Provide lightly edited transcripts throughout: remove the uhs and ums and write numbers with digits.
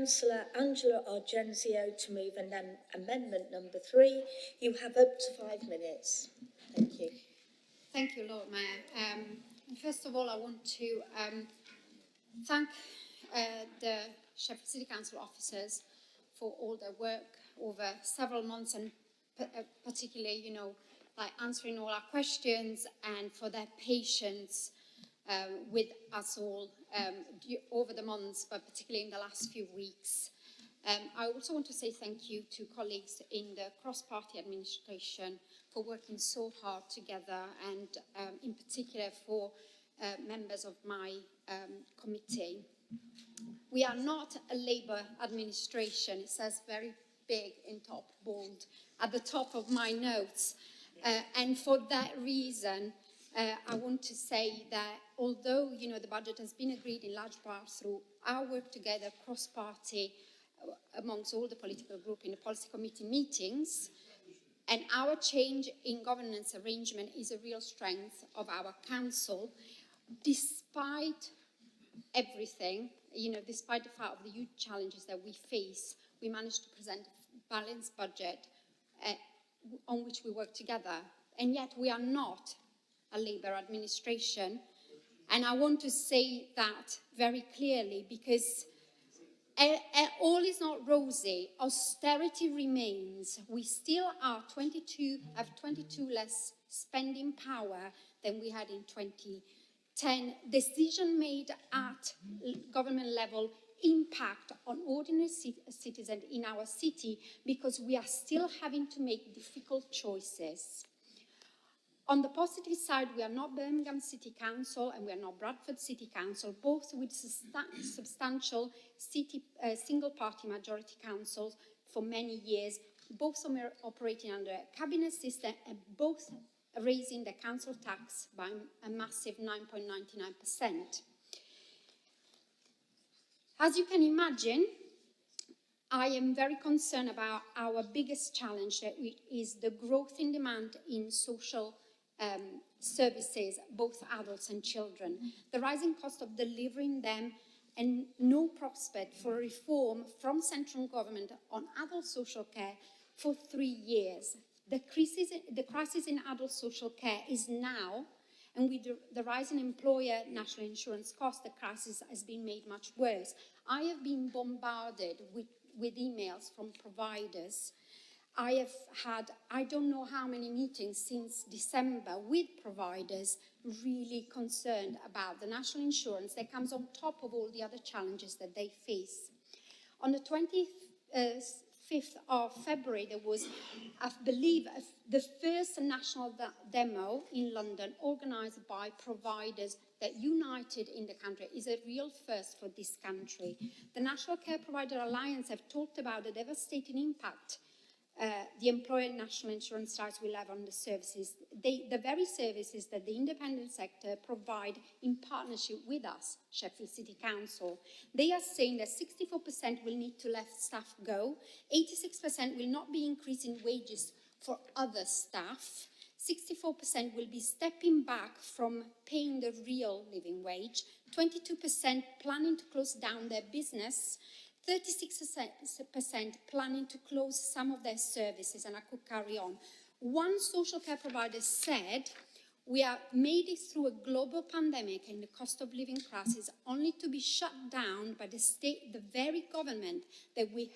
Councillor Angela Argenzio to move amendment number 3. You have up to 5 minutes. Thank you. Thank you, Lord Mayor. First of all, I want to thank the Sheffield City Council officers for all their work over several months, and particularly, like answering all our questions, and for their patience with us all over the months, but particularly in the last few weeks. I also want to say thank you to colleagues in the cross-party administration for working so hard together, and in particular for members of my committee. We are not a Labour administration. It says very big in top bold at the top of my notes. And for that reason, I want to say that although, the budget has been agreed in large part through our work together, cross-party, amongst all the political groups in the policy committee meetings, and our change in governance arrangement is a real strength of our council, despite everything, despite the fact of the huge challenges that we face, we managed to present a balanced budget on which we work together. And yet we are not a Labour administration. And I want to say that very clearly, because all is not rosy. Austerity remains. We still have 22 less spending power than we had in 2010. Decision made at government level impact on ordinary citizens in our city, because we are still having to make difficult choices. On the positive side, we are not Birmingham City Council and we are not Bradford City Council, both with substantial single-party majority councils for many years, both operating under a cabinet system and both raising the council tax by a massive 9.99%. As you can imagine, I am very concerned about our biggest challenge, that is the growth in demand in social services, both adults and children. The rising cost of delivering them, and no prospect for reform from central government on adult social care for 3 years. The crisis in adult social care is now, and with the rise in employer national insurance costs, the crisis has been made much worse. I have been bombarded with emails from providers. I have had, I don't know how many meetings since December with providers really concerned about the national insurance that comes on top of all the other challenges that they face. On the 25th of February, there was, I believe, the first national demo in London organised by providers that united in the country. Is a real first for this country. The National Care Provider Alliance have talked about the devastating impact the employer national insurance starts will have on the services, the very services that the independent sector provide in partnership with us, Sheffield City Council. They are saying that 64% will need to let staff go, 86% will not be increasing wages for other staff, 64% will be stepping back from paying the real living wage, 22% planning to close down their business, 36% planning to close some of their services, and I could carry on. One social care provider said, we have made it through a global pandemic and the cost of living crisis only to be shut down by the state, the very government that we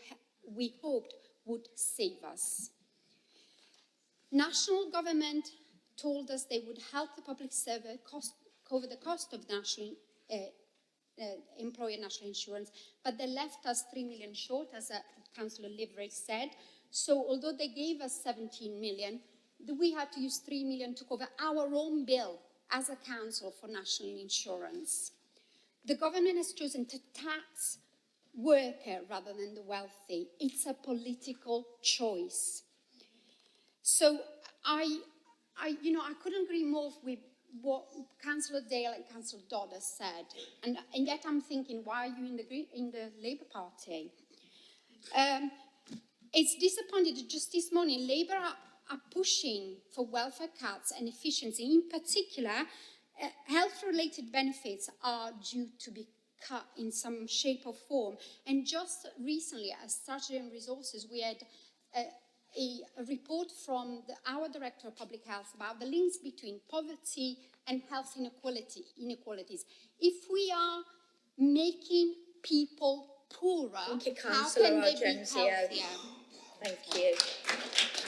hoped would save us. National government told us they would help the public service cover the cost of national employer national insurance, but they left us 3 million short, as Councillor Livery said. So although they gave us 17 million, we had to use 3 million to cover our own bill as a council for national insurance. The government has chosen to tax worker rather than the wealthy. It's a political choice. So I couldn't agree more with what Councillor Dale and Councillor Dodd has said, and yet I'm thinking, why are you in the Labour Party? It's disappointing that just this morning Labour are pushing for welfare cuts and efficiency. In particular, health-related benefits are due to be cut in some shape or form. And just recently, as Strategy and Resources, we had a report from our Director of Public Health about the links between poverty and health inequalities. If we are making people poorer, Thank you, how Councillor can they be Argenzio. healthier? Thank you.